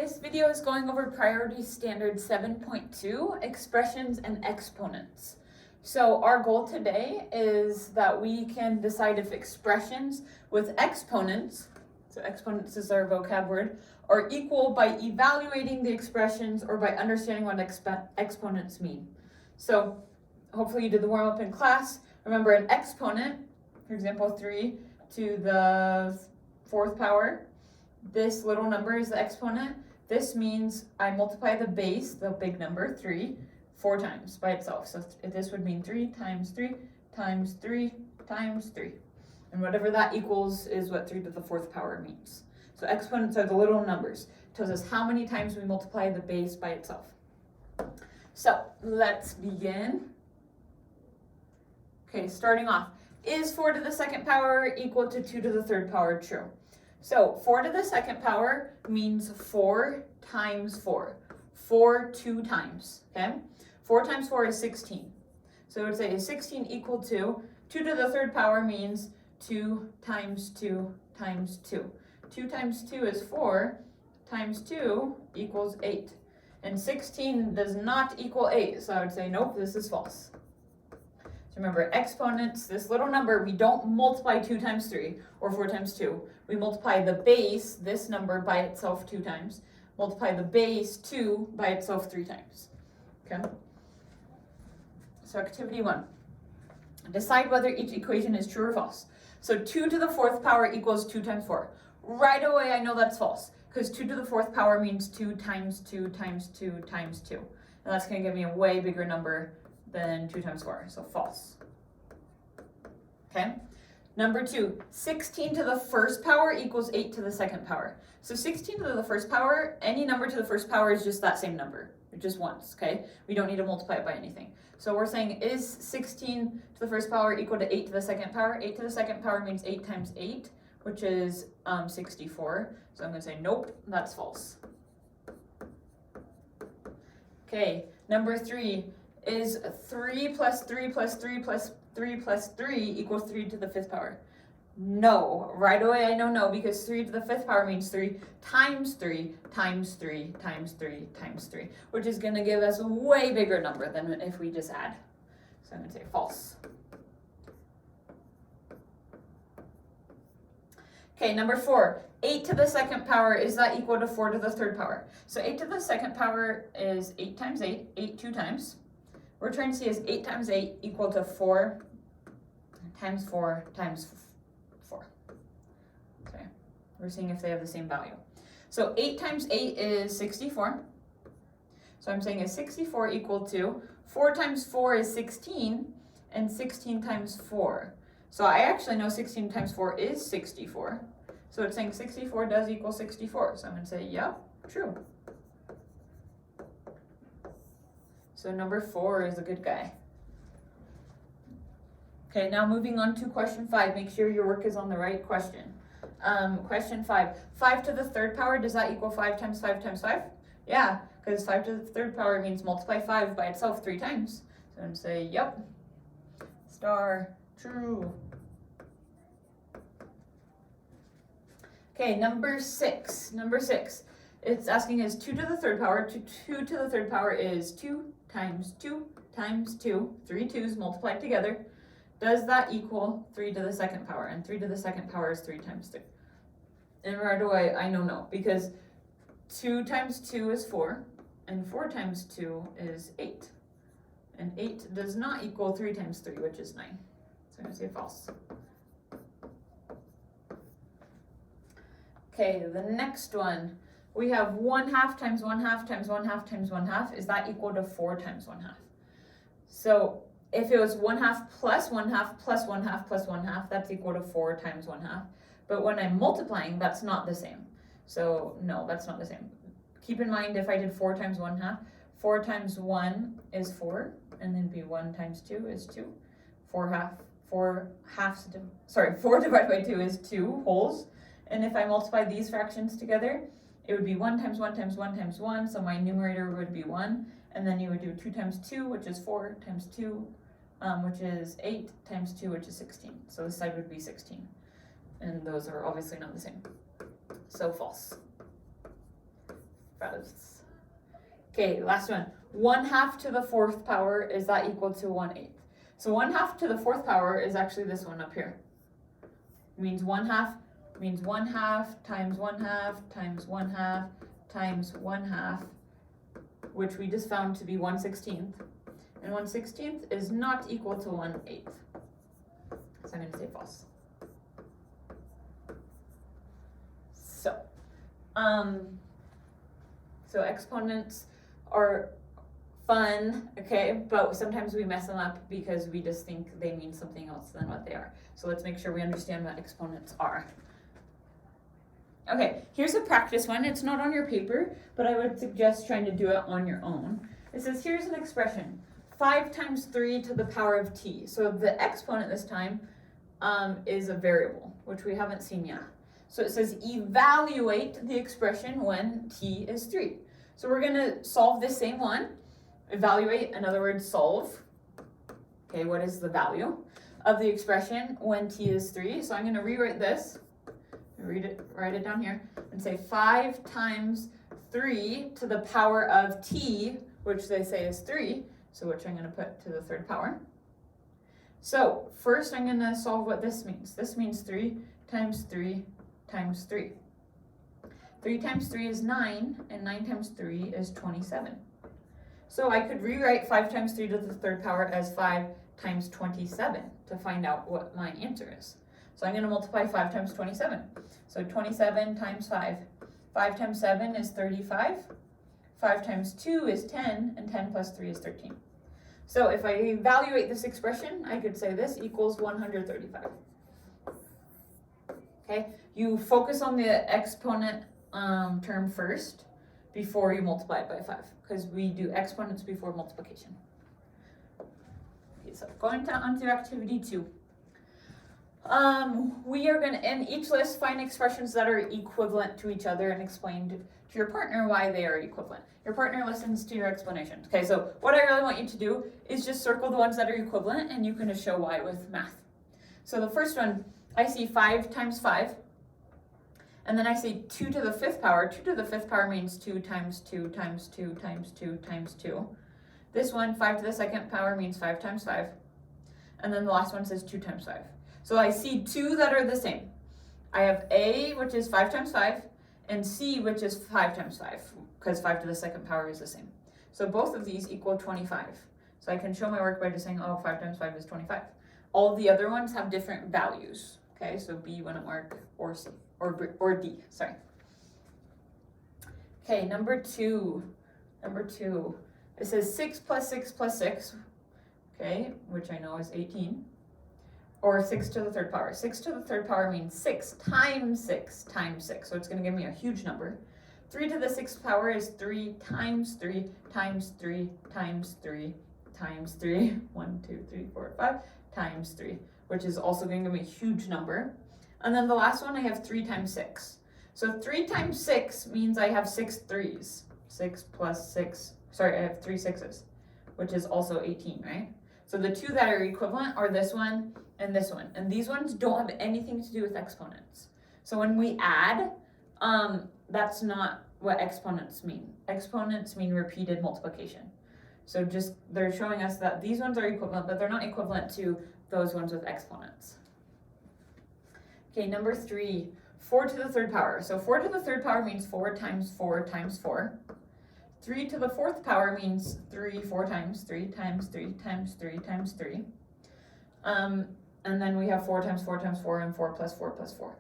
This video is going over Priority Standard 7.2, Expressions and Exponents. So our goal today is that we can decide if expressions with exponents, so exponents is our vocab word, are equal by evaluating the expressions or by understanding what exponents mean. So hopefully you did the warm-up in class. Remember an exponent, for example, 3 to the 4th power. This little number is the exponent. This means I multiply the base, the big number, 3, 4 times by itself. So this would mean 3 times 3 times 3 times 3. And whatever that equals is what 3 to the 4th power means. So exponents are the little numbers. It tells us how many times we multiply the base by itself. So let's begin. Okay, starting off. Is 4 to the 2nd power equal to 2 to the 3rd power true? So 4 to the 2nd power means 4 times 4. 4 2 times, okay? 4 times 4 is 16. So it would say is 16 equal to 2 to the 3rd power means 2 times 2 times 2. 2 times 2 is 4 times 2 equals 8. And 16 does not equal 8, so I would say nope, this is false. So remember, exponents, this little number, we don't multiply 2 times 3 or 4 times 2. We multiply the base, this number, by itself 2 times. Multiply the base 2 by itself 3 times. Okay? So activity 1. Decide whether each equation is true or false. So 2 to the 4th power equals 2 times 4. Right away I know that's false, because 2 to the 4th power means 2 times 2 times 2 times 2. And that's going to give me a way bigger number than 2 times 4, so false. Okay? Number 2, 16 to the 1st power equals 8 to the 2nd power. So 16 to the 1st power, any number to the 1st power is just that same number, just once, okay? We don't need to multiply it by anything. So we're saying, is 16 to the 1st power equal to 8 to the 2nd power? 8 to the 2nd power means 8 times 8, which is 64. So I'm going to say, nope, that's false. Okay, number 3. Is 3 plus 3 plus 3 plus 3 plus 3 equals 3 to the 5th power? No. Right away I know no, because 3 to the 5th power means 3 times 3 times 3 times 3 times 3, which is going to give us a way bigger number than if we just add. So I'm going to say false. Okay, number 4. 8 to the 2nd power, is that equal to 4 to the 3rd power? So 8 to the 2nd power is 8 times 8, 8 2 times. We're trying to see is 8 times 8 equal to 4 times 4 times 4. Okay, we're seeing if they have the same value. So 8 times 8 is 64. So I'm saying is 64 equal to 4 times 4 is 16, and 16 times 4. So I actually know 16 times 4 is 64. So it's saying 64 does equal 64. So I'm going to say, yep, true. So number 4 is a good guy. Okay, now moving on to question 5. Make sure your work is on the right question. Question 5. 5 to the 3rd power, does that equal 5 times 5 times 5? Yeah, because 5 to the 3rd power means multiply 5 by itself 3 times. So I'm going to say, yep, star, true. Okay, number 6. Number 6. It's asking is 2 to the 3rd power. 2 to the 3rd power is 2 times 2 times 2. 3 2's multiplied together. Does that equal 3 to the 2nd power? And 3 to the 2nd power is 3 times 3. And right away, I know no, because 2 times 2 is 4, and 4 times 2 is 8. And 8 does not equal 3 times 3, which is 9. So I'm going to say false. Okay, the next one. We have 1/2 times 1/2 times 1/2 times 1/2. Is that equal to 4 times 1/2? So if it was 1/2 plus 1/2 plus 1/2 plus 1/2, that's equal to 4 times 1/2. But when I'm multiplying, that's not the same. So no, that's not the same. Keep in mind, if I did 4 times 1/2, 4 times 1 is 4, and then be 1 times 2 is 2. 4 divided by 2 is 2 wholes. And if I multiply these fractions together, it would be 1 times 1 times 1 times 1, so my numerator would be 1, and then you would do 2 times 2, which is 4, times 2, which is 8, times 2, which is 16. So this side would be 16. And those are obviously not the same. So false. Okay, last one. 1/2 to the 4th power, is that equal to 1/8? So 1/2 to the 4th power is actually this one up here. It means 1/2 means 1/2 times 1/2 times 1/2 times 1/2, which we just found to be 1/16. And 1/16 is not equal to 1/8. So I'm going to say false. So exponents are fun, okay, but sometimes we mess them up because we just think they mean something else than what they are. So let's make sure we understand what exponents are. Okay, here's a practice one. It's not on your paper, but I would suggest trying to do it on your own. It says, here's an expression, 5 times 3 to the power of t. So the exponent this time is a variable, which we haven't seen yet. So it says evaluate the expression when t is 3. So we're going to solve this same one. Evaluate, in other words, solve. Okay, what is the value of the expression when t is 3? So I'm going to rewrite this. Write it down here, and say 5 times 3 to the power of t, which they say is 3, so which I'm going to put to the 3rd power. So first I'm going to solve what this means. This means 3 times 3 times 3. 3 times 3 is 9, and 9 times 3 is 27. So I could rewrite 5 times 3 to the 3rd power as 5 times 27 to find out what my answer is. So I'm going to multiply 5 times 27. So 27 times 5. 5 times 7 is 35. 5 times 2 is 10, and 10 plus 3 is 13. So if I evaluate this expression, I could say this equals 135. Okay, you focus on the exponent term first before you multiply it by 5, because we do exponents before multiplication. Okay, so going on to activity 2. We are going to, in each list, find expressions that are equivalent to each other and explain to your partner why they are equivalent. Your partner listens to your explanations. Okay, so what I really want you to do is just circle the ones that are equivalent, and you can just show why with math. So the first one, I see 5 times 5, and then I see 2 to the 5th power. 2 to the 5th power means 2 times 2 times 2 times 2 times 2. This one, 5 to the 2nd power, means 5 times 5. And then the last one says 2 times 5. So I see 2 that are the same. I have A, which is 5 times 5, and C, which is 5 times 5, because 5 to the 2nd power is the same. So both of these equal 25. So I can show my work by just saying, oh, 5 times 5 is 25. All the other ones have different values. Okay, so B wouldn't work, or C, or D, sorry. Okay, number two. It says 6 plus 6 plus 6, okay, which I know is 18. Or 6 to the 3rd power. 6 to the 3rd power means 6 times 6 times 6. So it's going to give me a huge number. 3 to the 6th power is 3 times 3 times 3 times 3 times 3. 1, 2, 3, 4, 5 times 3, which is also going to give me a huge number. And then the last one, I have 3 times 6. So 3 times 6 means I have 6 3s. 6 plus 6, sorry, I have 3 6s, which is also 18, right? So the two that are equivalent are this one and this one. And these ones don't have anything to do with exponents. So when we add, that's not what exponents mean. Exponents mean repeated multiplication. So just, they're showing us that these ones are equivalent, but they're not equivalent to those ones with exponents. Okay, number 3, 4 to the 3rd power. So 4 to the 3rd power means 4 times 4 times 4. 3 to the 4th power means 3 4 times 3 times 3 times 3 times 3. And then we have 4 times 4 times 4 and 4 plus 4 plus 4.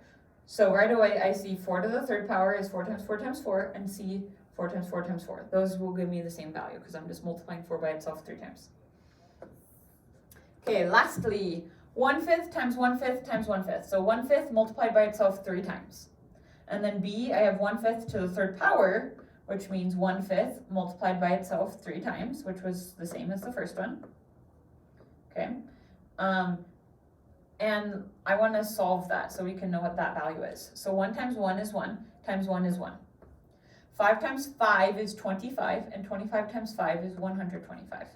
So right away I see 4 to the 3rd power is 4 times 4 times 4, and C 4 times 4 times 4. Those will give me the same value because I'm just multiplying 4 by itself 3 times. Okay, lastly, 1/5 times 1/5 times 1/5. So 1/5 multiplied by itself 3 times. And then B, I have 1/5 to the 3rd power, which means 1/5 multiplied by itself 3 times, which was the same as the first one. Okay. And I want to solve that so we can know what that value is. So 1 times 1 is 1, times 1 is 1. 5 times 5 is 25, and 25 times 5 is 125.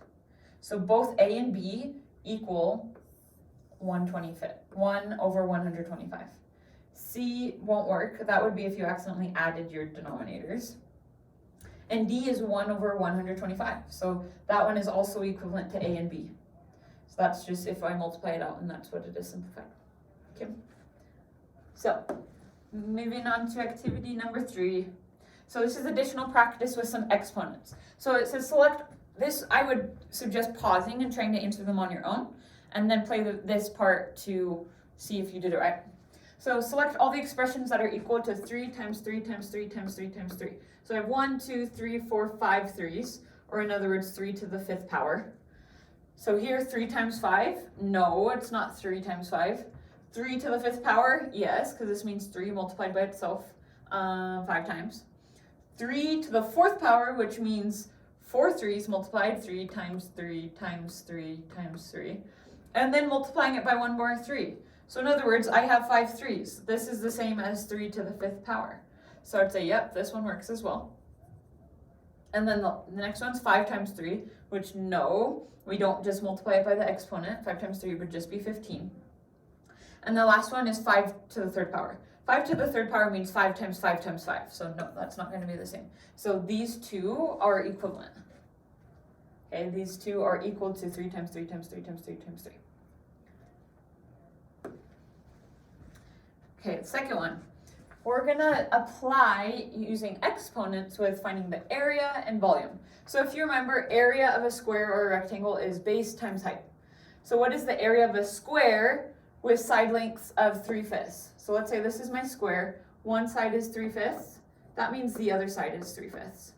So both A and B equal 1 over 125. C won't work. That would be if you accidentally added your denominators. And D is 1 over 125. So that one is also equivalent to A and B. So that's just if I multiply it out, and that's what it is simplified. Okay. So moving on to activity number 3. So this is additional practice with some exponents. So it says select this. I would suggest pausing and trying to answer them on your own, and then play this part to see if you did it right. So select all the expressions that are equal to 3 times 3 times 3 times 3 times 3. So I have 1, 2, 3, 4, 5 3s, or in other words, 3 to the 5th power. So here, 3 times 5, no, it's not 3 times 5. 3 to the 5th power, yes, because this means 3 multiplied by itself 5 times. 3 to the 4th power, which means 4 3s multiplied, 3 times 3 times 3 times 3. And then multiplying it by 1 more 3. So in other words, I have 5 3s. This is the same as 3 to the 5th power. So I'd say, yep, this one works as well. And then the next one's 5 times 3, which no, we don't just multiply it by the exponent. 5 times 3 would just be 15. And the last one is 5 to the 3rd power. 5 to the 3rd power means 5 times 5 times 5. So no, that's not going to be the same. So these two are equivalent. Okay, these two are equal to 3 times 3 times 3 times 3 times 3. Okay, the second one. We're going to apply using exponents with finding the area and volume. So if you remember, area of a square or a rectangle is base times height. So what is the area of a square with side lengths of 3/5? So let's say this is my square. One side is 3/5. That means the other side is 3/5.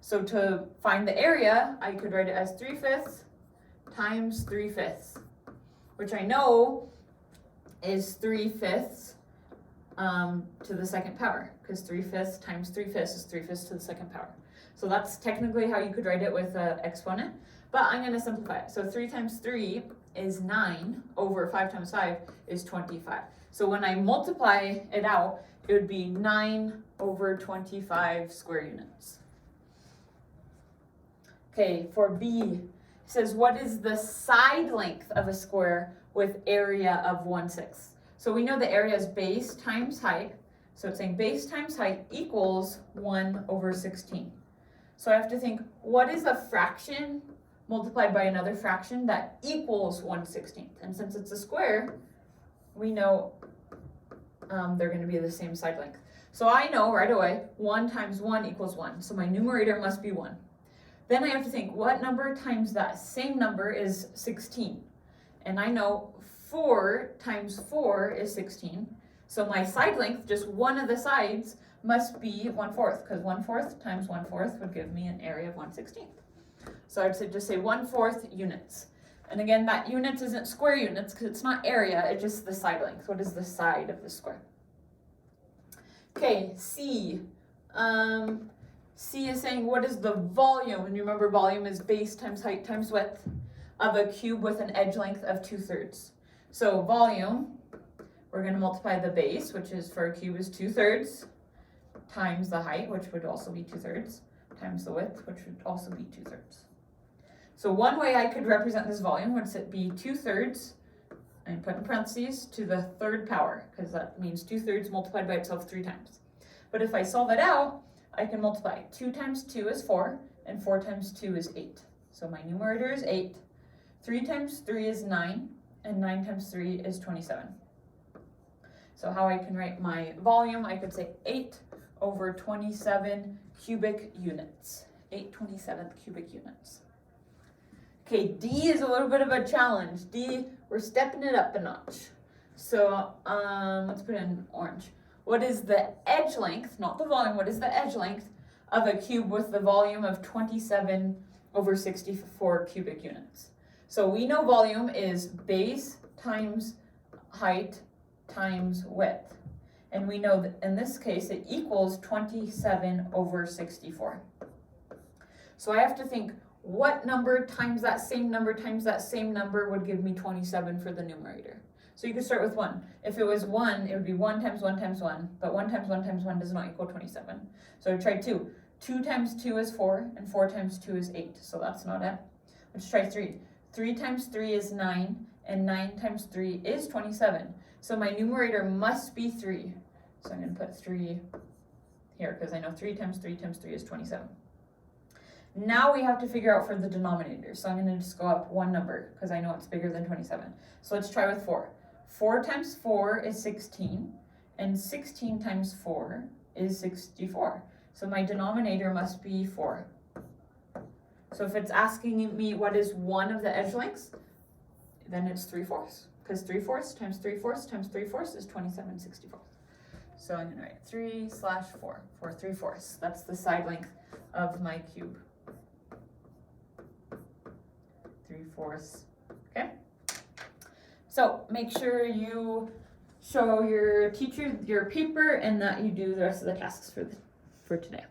So to find the area, I could write it as 3/5 times 3/5, which I know is 3/5 to the 2nd power, because 3/5 times 3/5 is 3/5 to the 2nd power. So that's technically how you could write it with an exponent, but I'm going to simplify it. So 3 times 3 is 9 over 5 times 5 is 25. So when I multiply it out, it would be 9 over 25 square units. Okay, for B, it says what is the side length of a square with area of 1/6? So we know the area is base times height. So it's saying base times height equals 1 over 16. So I have to think, what is a fraction multiplied by another fraction that equals 1/16? And since it's a square, we know they're going to be the same side length. So I know right away 1 times 1 equals 1. So my numerator must be 1. Then I have to think, what number times that same number is 16? And I know 4 times 4 is 16. So my side length, just one of the sides, must be 1/4, because 1/4 times 1/4 would give me an area of 1/16. So I'd just say 1/4 units. And again, that units isn't square units, because it's not area, it's just the side length. What is the side of the square? Okay, C. C is saying, what is the volume? And you remember, volume is base times height times width of a cube with an edge length of 2/3. So volume, we're going to multiply the base, which is for a cube is 2/3, times the height, which would also be 2/3, times the width, which would also be 2/3. So one way I could represent this volume would be 2/3, and put in parentheses, to the 3rd power, because that means 2/3 multiplied by itself 3 times. But if I solve it out, I can multiply. 2 times 2 is 4, and 4 times 2 is 8. So my numerator is 8. 3 times 3 is 9, and 9 times 3 is 27. So how I can write my volume, I could say 8 over 27 cubic units. 8/27 cubic units. Okay, D is a little bit of a challenge. D, we're stepping it up a notch. So let's put in orange. What is the edge length, not the volume, what is the edge length of a cube with the volume of 27 over 64 cubic units? So we know volume is base times height times width. And we know that in this case it equals 27 over 64. So I have to think, what number times that same number times that same number would give me 27 for the numerator? So you could start with 1. If it was 1, it would be 1 times 1 times 1, but 1 times 1 times 1 does not equal 27. So I try 2. 2 times 2 is 4, and 4 times 2 is 8, so that's not it. Let's try 3. 3 times 3 is 9, and 9 times 3 is 27. So my numerator must be 3. So I'm going to put 3 here, because I know 3 times 3 times 3 is 27. Now we have to figure out for the denominator. So I'm going to just go up one number because I know it's bigger than 27. So let's try with 4. 4 times 4 is 16, and 16 times 4 is 64. So my denominator must be 4. So if it's asking me what is one of the edge lengths, then it's 3/4, because 3/4 times 3/4 times 3/4 is 27/64. So I'm going to write 3/4 for 3/4. That's the side length of my cube. 3/4. Okay? So make sure you show your teacher your paper and that you do the rest of the tasks for today.